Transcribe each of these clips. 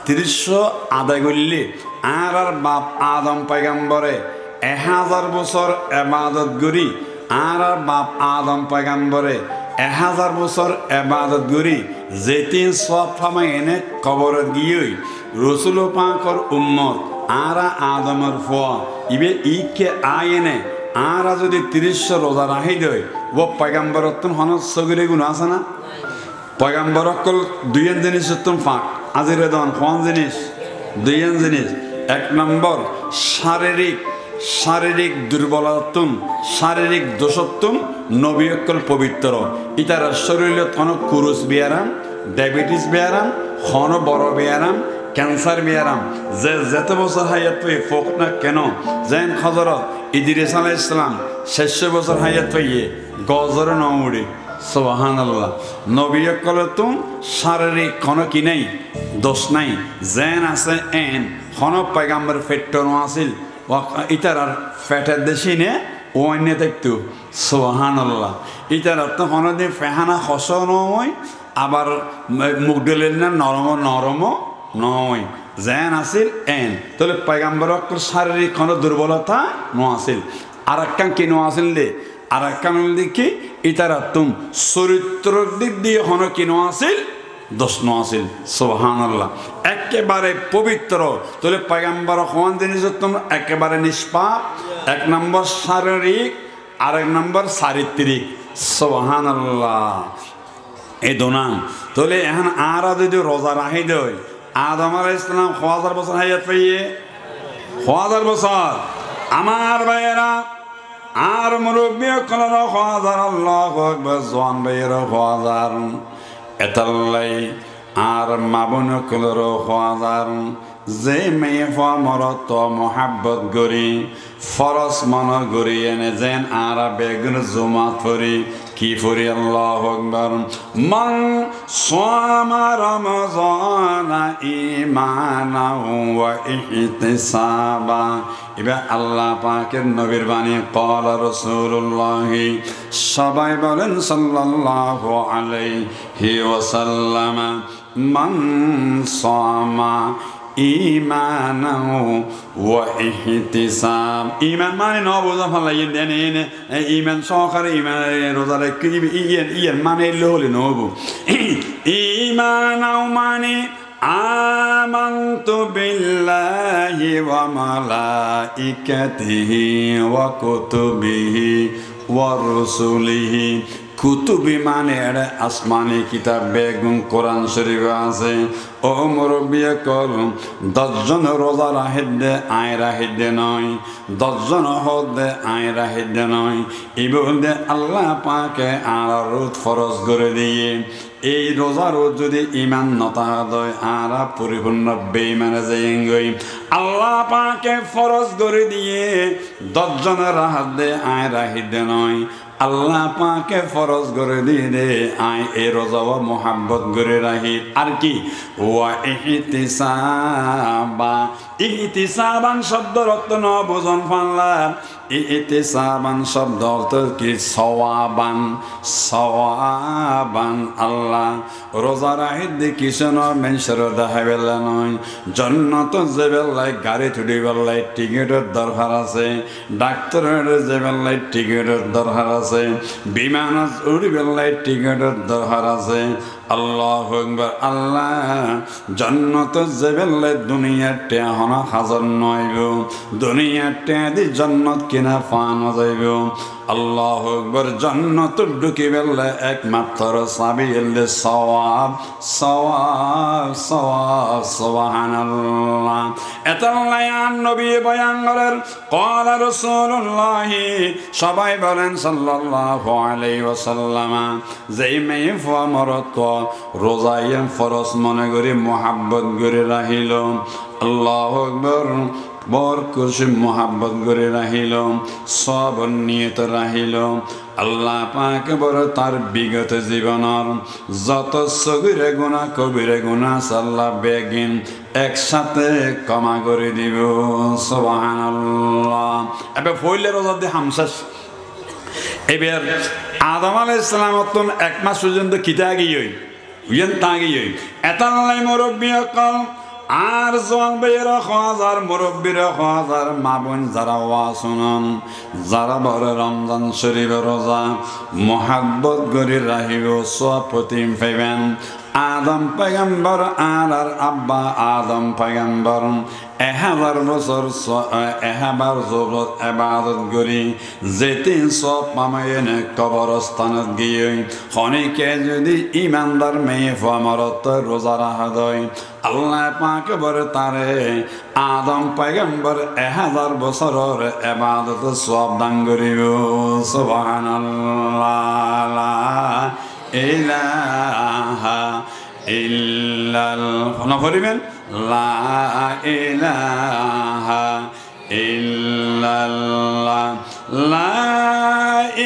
300 আদায় করলে আর বাপ আদম পয়গম্বরে 1000 বছর ইবাদত করি আর বাপ আদম পয়গম্বরে 1000 বছর ইবাদত করি যেতিন সব ফামা এনে কবরত গিয়ে রসুল পাকর উম্মত আর আদমের ফোয়া ইবে ইকে আইনে আর যদি 300 রোজা রাখি দেয় ও পয়গম্বরত্তন হন সগিরে গুণ আছে না পয়গম্বর অকল দুইয়েন জিনিস ফাঁক আজিরে দন কোন জিনিস দুইয়েন জিনিস এক নম্বর শারীরিক দুর্বলতুন শারীরিক দোষত্তুন নবী অকল পবিত্র ইতার শরীরে কোনো কুরুস বিয়ারাম ডায়াবেটিস বিয়ারাম হন বড় বিয়ারাম ক্যান্সার বিয়ারাম যে যেত বছর হায়াত পেয়ে ফোক না কেন যেন হজরত ইদ্রিস আলাইহিস সালাম 600 বছর হায়াত পেয়ে গজরে ন উড়ে সুবহানাল্লাহ নবী অকল তুম শারীরিক কোনো কি নাই দোষ নাই যেন আছে এন হন পয়গম্বর ফেটনো আসিল ইতার ফ্যাটের দেশি নে ও অন্য দেখতো সুবহানাল্লাহ ইতার তো কোনোদিন ফেহানা হস নয় আবার মুখ ডলেন না নরম নয় যেন আসিল এন তাহলে পয়গম্বর শারীরিক কোনো দুর্বলতা ন আসিল আর একখান কি ন আসিল দে আর একখান দেখি ইতার তুম চরিত্র দিক দিয়ে হন কি ন আসিল দোষ ন আসিল সুবহানাল্লাহ একেবারে পবিত্র তাহলে পয়গম্বর কোন জিনিস তোমরা একেবারে নিষ্পাপ এক নম্বর শারীরিক আর এক নম্বর চারিত্রিক সুবহানাল্লাহ এই দোনাম তাহলে এখন আর যদি রোজা রাখি দেয় আদম আলাইহিস সালাম 1000 বছর হায়াত পেয়ে 1000 বছর আমার ভাইয়েরা আর মুরব্বী কলর 1000 আল্লাহু আকবার জওয়ান ভাইয়েরা 1000 এতাল্লাই আর মাবন কলর 1000 যে মেয়ে মরত মোহাব্বত গরি ফরস মন গরি এনে যেন আর বেগুন জুমাত ফরি কি ফরি আল্লাহু আকবার মান সামা রমজান ঈমানাহু ওয়া ইহতিসাবা ইবা আল্লাহ পাকের নবীর বাণী ক্বালা রাসূলুল্লাহ সবাই বলেন সাল্লাল্লাহু আলাইহি ওয়াসাল্লাম মান সামা ঈমানাহু ওয়া ইহতিসাব ঈমান মানে ন বোঝা ফলাই দেন ঈমান সহকারে ঈমান রোজার ইয়েন মানে হলে নবু ঈমানাহু মানে আমানতু বিল্লাহি ওয়া মালাইকাতিহি ওয়া কুতুবিহি ওয়া রুসুলিহি কুতুবি মানে আসমানি কিতাব বেগুন কোরআন শরীফ আছে ও মুরব্বী কল 10 জন রোজা রাহিদে আয় রাহিদে নয় 10 জন হদে আয় রাহিদে নয় ইবুদে আল্লাহ পাকে আর রোজ ফরজ করে দিয়ে এই রোজা রোজ যদি ঈমান নতা হয় আর পরিপূর্ণ বেঈমানে যায়গই আল্লাহ পাকে ফরজ করে দিয়ে 10 জন রাহিদে আয় রাহিদে নয় আল্লাহ পাকে ফরজ করে দিয়ে দে আয় এ রোজা ও মোহাব্বত করে রাখি আর কি ওয়া ইহতিসাবান শব্দ অর্থ ন বোঝন ফানলা ইহতিসাবান শব্দ অর্থ কি সওয়াবান আল্লাহ রোজা রাহিদ দেখি শোন মেনসর দেখাবেলা নয় জন্নত যে বেলায় গাড়ি ছুটি বেলায় টিকিটের দরকার আছে ডাক্তারের যে বেলায় টিকিটের দরকার আছে বিমানত উড়ি বেলায় টিকিটের দরকার আছে আল্লাহু আকবার আল্লাহ জান্নাত যে বেলায় দুনিয়ার টেয়া হনা হাজার নয়ব দুনিয়ার টেয়া দি জান্নাত কিনা পাওয়া যাইব আল্লাহু আকবার জান্নাত ঢুকি বেলায় একমাত্র চাবি এলে সওয়াব সওয়াব সওয়াব সুবহানাল্লাহ এতাল্লাই আন নবী বয়ান করেন ক্বালা রাসূলুল্লাহ সবাই বলেন সাল্লাল্লাহু আলাইহি ওয়াসাল্লাম যেই মেয়ে মরত রোজায়ন ফরজ মনে করে মোহাব্বত করে রাখিল আল্লাহু আকবার বর খুশি মোহাব্বত করে রাখিল সব নিয়ত রাখিল আল্লাহ পাক বড় তার বিগত জীবনের যত সগীরে গুনাহ কবিরে গুনাহ আল্লাহ বেগিন একসাথে ক্ষমা করে দিব সুবহানাল্লাহ এবে ফইলে রোজা দি হামসাস এবার আদম আলাইহিস সালাম তখন 1 মাস পর্যন্ত কিতা গিয়ে উইন তা গিয়ে এতাল্লাই মুরব্বী কল আর জোয়ান ভাইয়েরা হাজার মুরব্বীরা হাজার মা বোন যারা ওয়াজ শুনন যারা বড় রমজান শরীফের রোজা মহাব্বত গরি রাহিব সব প্রতিম পাইবেন আদম পয়গম্বর আর আব্বা আদম পয়গম্বর 1000 বছর 1000 জগত এবাদত করি যেদিন সব মামায়নে কবরস্থানত গিয়ে খনিকে যদি ইমানদার মেয়ে ফমরত রোজা রাখা দেয় আল্লাহ পাক বলে তারে আদম পয়গম্বর 1000 বছরের এবাদত সব দান করিব সুবহানাল্লাহ লা ইলাহা ইল্লাল্লাহ নফরিবেন লা ইলাহা ইল্লাল্লাহ লা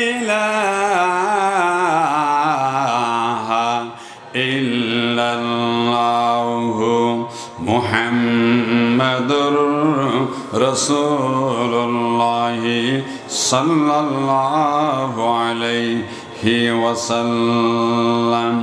ইলাহা ইল্লাল্লাহ মুহাম্মাদুর রাসূলুল্লাহ সাল্লাল্লাহু আলাইহি ওয়াসাল্লাম